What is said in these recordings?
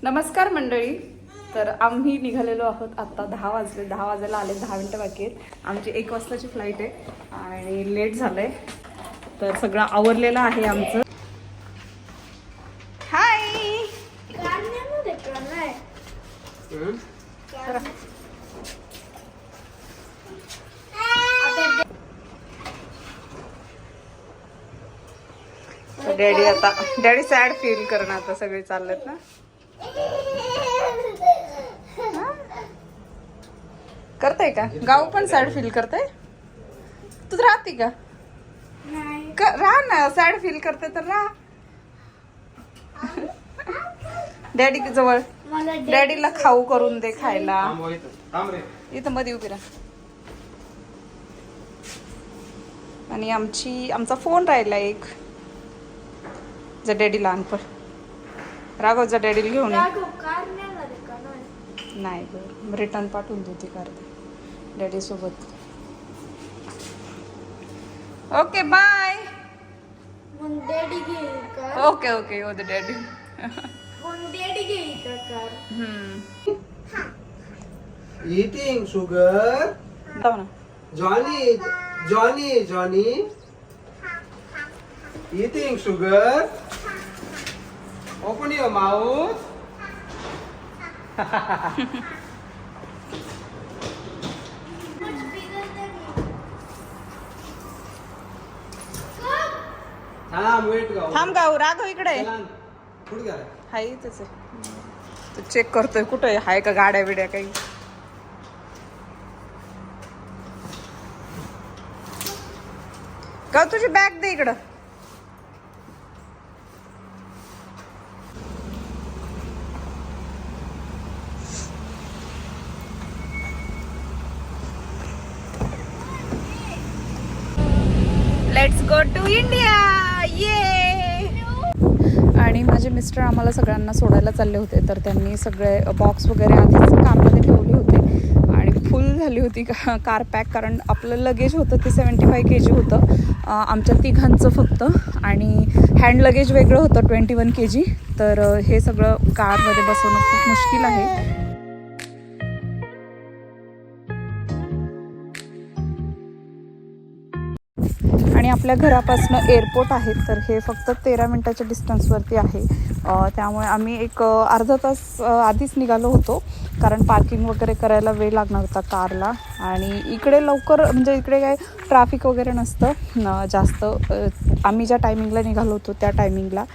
नमस्कार मंडळी. तर आम्ही निघालेलो आहोत आता 10 वाजले. 10 वाजायला आले, 10 मिनटं बाकी आहेत. आमची 1 वाजताची फ्लाईट आहे आणि लेट झालंय. तर सगळं आवरलेलं आहे आमचं. हाय. डॅडी सॅड फील करणं आता सगळे चाललेत ना. करताय का? गाव पण सॅड फील करते. तू राहते का? राहा ना. सॅड फील करते तर राहा डॅडी जवळ. डॅडीला खाऊ करून दे खायला. इथं मध्ये उभी राहा. आणि आमचा फोन राहिला एक. जर डॅडी लहानपण राघवचा डॅडीला घेऊन नाही बरं रिटर्न पाठवून देते करते डॅडी सोबत. Okay bye. ओके ओके हो daddy. Eating sugar. Johnny, Johnny, Johnny. Eating sugar. Open your mouth. थांब गाव. राघव इकडे कुठे गेला? हाय इथेच आहे. तू चेक करतोय कुठे आहे का गाड्या बिड्या काही. गाव तुझी बॅग दे इकडं. Let's go to India. ये. आणि माझे मिस्टर आम्हाला सगळ्यांना सोडायला चालले होते. तर त्यांनी सगळे बॉक्स वगैरे आधीच कारमध्ये ठेवले होते आणि फुल झाली होती कार पॅक. कारण आपलं लगेज होतं ते 75 kg होतं आमच्या तिघांचं फक्त. आणि हँड लगेज वेगळं होतं 21 kg. तर हे सगळं कारमध्ये बसवणं खूप मुश्किल आहे. आणि आपल्या घरापासून एअरपोर्ट आहे. तर हे फक्त 13 मिनिटाच्या डिस्टन्सवरती आहे. त्यामुळे आम्ही एक अर्धा तास आधीच निघालो होतो. कारण पार्किंग वगैरे करायला वेळ लागणार होता कारला. आणि इकडे लवकर म्हणजे इकडे काय ट्रॅफिक वगैरे नसतं जास्त. आम्ही ज्या टायमिंगला निघालो होतो त्या टायमिंगला.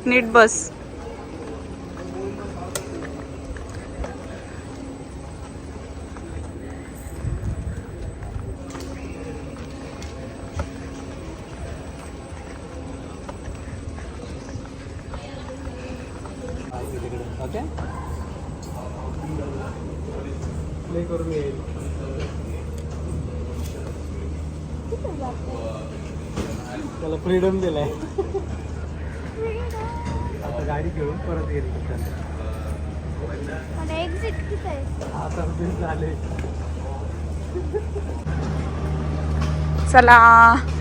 नीट बस. ओके प्ले करून येईल. त्याला फ्रीडम दिलाय. आता गाडी घेऊन परत गेली. आता झाले. चला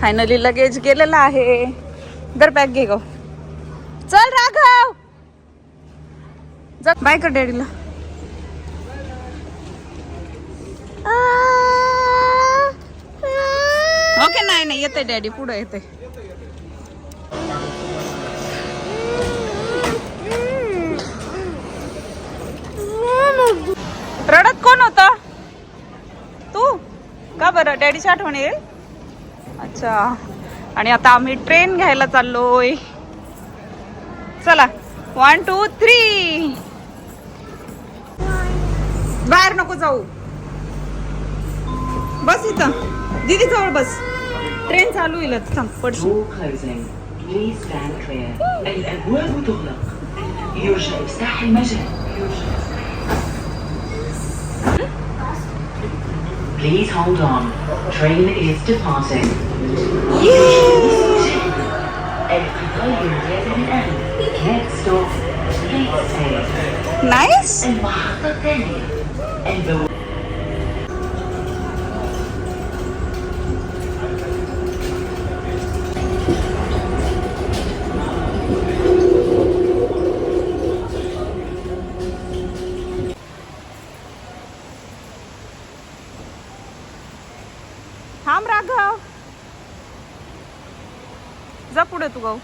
फायनली लगेज गेलेला आहे. दर बॅग घे गो. चल राघव. बाय कर डॅडीला. ओके. नाही नाही येते डॅडी पुढे येते. रडत कोण होता? तू का बरं? डॅडीची आठवण येईल. अच्छा. आणि आता आम्ही ट्रेन घ्यायला चाललोय. चला 1 2 3. बाहेर नको जाऊ. बस इथं दीदी जवळ बस. ट्रेन चालू होईल आता. थांब पडशील. Door closing. Please stand clear. الأبواب تغلق. يرجى إفتاح المجال. Please hold on. Train is departing. القطار ينتهي الآن. Next stop. Gateshead. Nice. المحطة الثانية. البوابة. थांब राघव. जा पुढे तू गाऊ.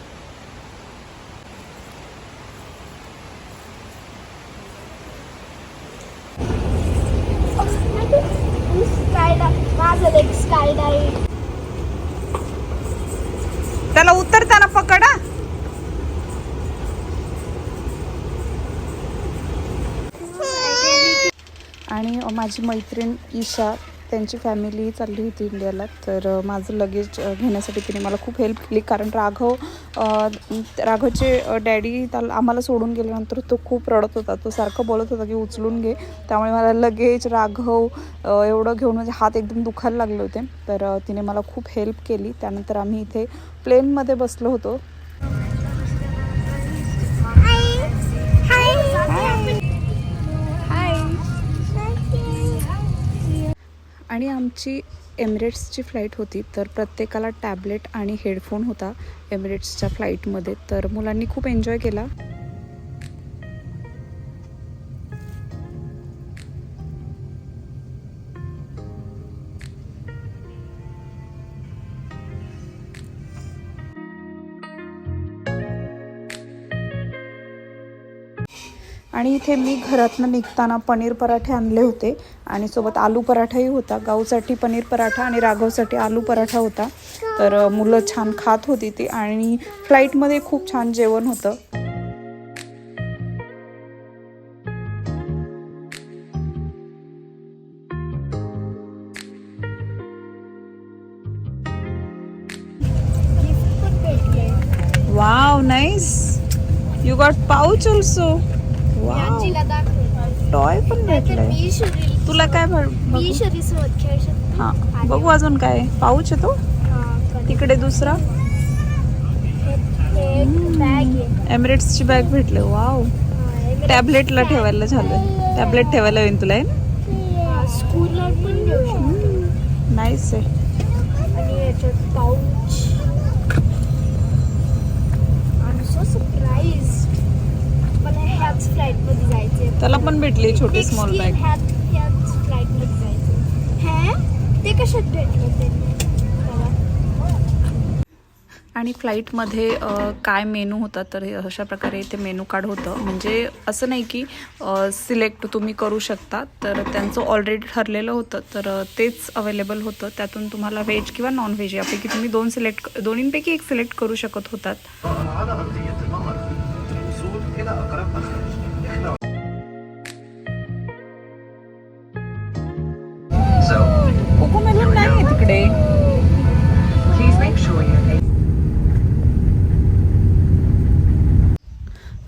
माझं एक स्काय डाईव्ह. त्याला उतरताना पकडा. आणि माझी मैत्रीण ईशा त्यांची फॅमिली चालली होती इंडियाला. तर माझं लगेज घेण्यासाठी तिने मला खूप हेल्प केली. कारण राघवचे डॅडी त्याला आम्हाला सोडून गेल्यानंतर तो खूप रडत होता. तो सारखं बोलत होता की उचलून घे. त्यामुळे मला लगेज राघव एवढं घेऊन म्हणजे हात एकदम दुखायला लागले होते. तर तिने मला खूप हेल्प केली. त्यानंतर आम्ही इथे प्लेनमध्ये बसलो होतो. आणि आमची एमिरेट्सची फ्लाईट होती. तर प्रत्येकाला टॅबलेट आणि हेडफोन होता एमिरेट्सच्या फ्लाईटमध्ये. तर मुलांनी खूप एन्जॉय केला. आणि इथे मी घरातनं निघताना पनीर पराठे आणले होते आणि सोबत आलू पराठाही होता. गाऊसाठी पनीर पराठा आणि राघवसाठी आलू पराठा होता. तर मुलं छान खात होती ती. आणि फ्लाईटमध्ये खूप छान जेवण होतं. Wow nice. You got pouch also. Wow toy पण भेटलाय. तुला काय हा बघू अजून काय पाऊच आहे तो. तिकडे दुसरा एमिरेट्सची बॅग भेटले. वाव टॅबलेटला ठेवायला झालं. टॅबलेट ठेवायला होईल तुला. स्कूलला पण देऊ शकतो. नाईस आहे. आणि याच्यात pouch. I am so surprised. मला ह्याच फ्लाईट मध्ये जायचंय. त्याला पण भेटली छोटी स्मॉल बॅग. ह्याच फ्लाईट मध्ये जायचंय. हे ते कशात भेटलं ते. आणि फ्लाईटमध्ये काय मेनू होता तर अशा प्रकारे ते मेनू कार्ड होतं. म्हणजे असं नाही की सिलेक्ट तुम्ही करू शकता. तर त्यांचं ऑलरेडी ठरलेलं होतं. तर तेच अवेलेबल होतं. त्यातून तुम्हाला व्हेज किंवा नॉन व्हेज यापैकी तुम्ही दोन्हींपैकी एक सिलेक्ट करू शकत होतात. कोकोमेलन नाही आहे तिकडे.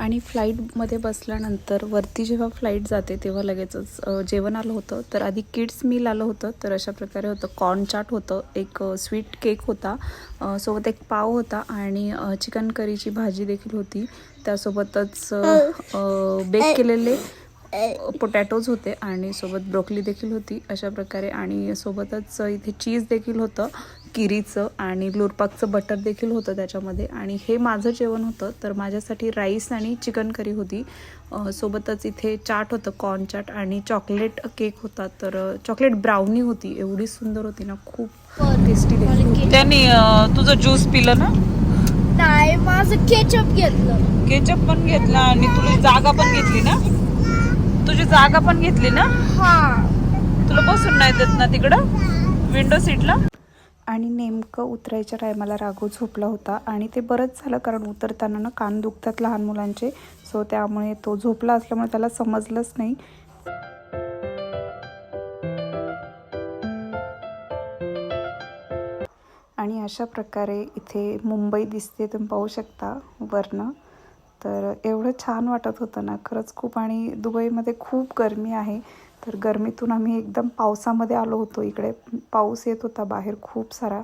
आणि फ्लाईटमध्ये बसल्यानंतर वरती जेव्हा फ्लाईट जाते तेव्हा लगेचच जेवण आलं होतं. तर आधी किड्स मील आलं होतं. तर अशा प्रकारे होतं. कॉर्न चाट होतं. एक स्वीट केक होता. सोबत एक पाव होता. आणि चिकन करीची भाजी देखील होती. त्यासोबतच बेक केलेले पोटॅटोज होते. आणि सोबत ब्रोकली देखील होती अशा प्रकारे. आणि सोबतच इथे चीज देखील होतं किरीचं. आणि लुरपाकचं बटर देखील होतं त्याच्यामध्ये. आणि हे माझं जेवण होतं. तर माझ्यासाठी राईस आणि चिकन करी होती. सोबतच इथे चाट होतं कॉर्न चाट. आणि चॉकलेट केक होता. तर चॉकलेट ब्राउनी होती. एवढी सुंदर होती ना. खूप टेस्टी देखील. त्याने तुझं ज्यूस पिलं ना. नाही माझं केचप घेतलं. केचप पण घेतला. आणि तुझी जागा पण घेतली ना. तुझी जागा पण घेतली ना. हा तुला बसून नाही देत ना तिकडं विंडो सीटला. आणि नेमकं उतरायच्या टायमाला राघव झोपला होता. आणि ते बरंच झालं कारण उतरताना ना कान दुखतात लहान मुलांचे. सो त्यामुळे तो झोपला असल्यामुळे त्याला समजलंच नाही. अशा प्रकारे इथे मुंबई दिसते, तुम्ही पाहू शकता वरनं. तर एवढं छान वाटत होतं ना खरंच खूप. आणि दुबईमध्ये खूप गरमी आहे, तर गरमीतून आम्ही एकदम पावसामध्ये आलो होतो. इकडे पाऊस येत होता बाहेर खूप सारा.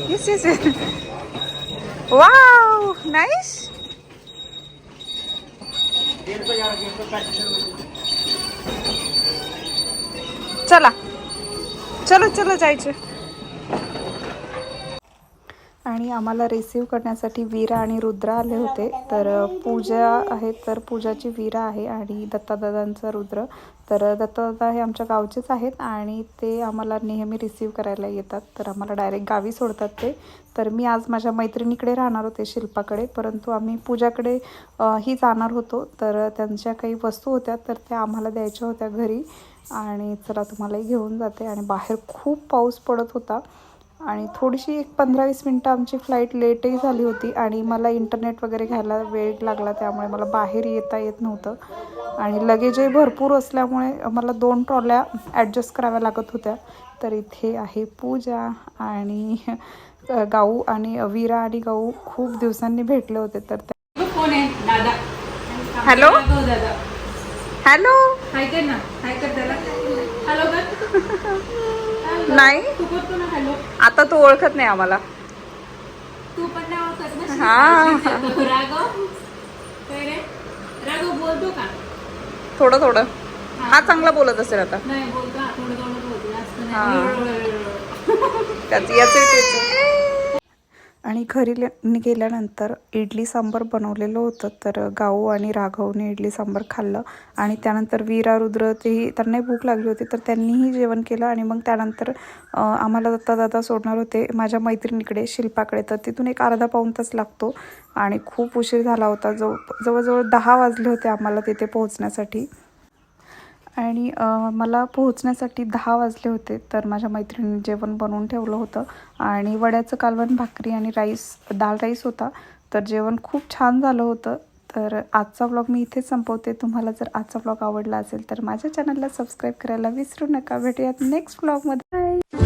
Yes, yes, yes. Wow, nice. चला चलो चलो जायचं. आणि आम्हाला रिसीव करण्यासाठी वीरा आणि रुद्र आले होते. तर पूजा आहे, तर पूजाची वीरा आहे आणि दत्तादादांचा रुद्र. तर दत्तादादा हे आमच्या गावचेच आहेत आणि ते आम्हाला नेहमी रिसीव करायला येतात. तर आम्हाला डायरेक्ट गावी सोडतात ते. तर मी आज माझ्या मैत्रिणीकडे राहणार होते, शिल्पाकडे, परंतु आम्ही पूजाकडे ही जाणार होतो. तर त्यांच्या काही वस्तू होत्या, तर त्या आम्हाला द्यायच्या होत्या घरी. आणि चला तुम्हालाही घेऊन जाते. आणि बाहेर खूप पाऊस पडत होता आणि थोडीशी एक 15-20 मिनटं आमची फ्लाईट लेटही झाली होती. आणि मला इंटरनेट वगैरे घ्यायला वेळ लागला, त्यामुळे मला बाहेर येता येत नव्हतं. आणि लगेजही भरपूर असल्यामुळे मला 2 ट्रॉल्या ॲडजस्ट कराव्या लागत होत्या. तर इथे आहे पूजा आणि गाऊ आणि वीरा आणि गाऊ खूप दिवसांनी भेटले होते. तर कोण आहे? दादा. हॅलो दादा. हॅलो. हाय कर ना, हाय कर त्याला. हॅलो कर. नाही, तू करतो ना हॅलो. आता तू ओळखत नाही आम्हाला. तू पण नाही ओळखत ना. हा. राघव. काय रे? राघव बोलतो का? थोडं थोडं. हा चांगला बोलत असेल आता. नाही बोलतो, थोडं थोडं बोलतो, जास्त हा. नाही. त्याचं याचं. आणि घरी गेल्यानंतर इडली सांबार बनवलेलं होतं. तर गाऊ आणि राघवने इडली सांबार खाल्लं. आणि त्यानंतर वीरा रुद्र तेही, त्यांनाही भूक लागली होती, तर त्यांनीही जेवण केलं. आणि मग त्यानंतर आम्हाला दत्तादादा सोडणार होते माझ्या मैत्रिणीकडे, शिल्पाकडे. तर तिथून एक अर्धा पाऊण तास लागतो आणि खूप उशीर झाला होता. जवळजवळ 10 वाजले होते आम्हाला तिथे पोहोचण्यासाठी. आणि मला पोहोचण्यासाठी 10 वाजले होते. तर माझ्या मैत्रिणीने जेवण बनवून ठेवलं होतं आणि वड्याचं कालवण, भाकरी आणि दाल राईस होता. तर जेवण खूप छान झालं होतं. तर आजचा व्लॉग मी इथेच संपवते. तुम्हाला जर आजचा व्लॉग आवडला असेल तर माझ्या चॅनलला सबस्क्राईब करायला विसरू नका. भेटूयात नेक्स्ट व्लॉगमध्ये. बाय.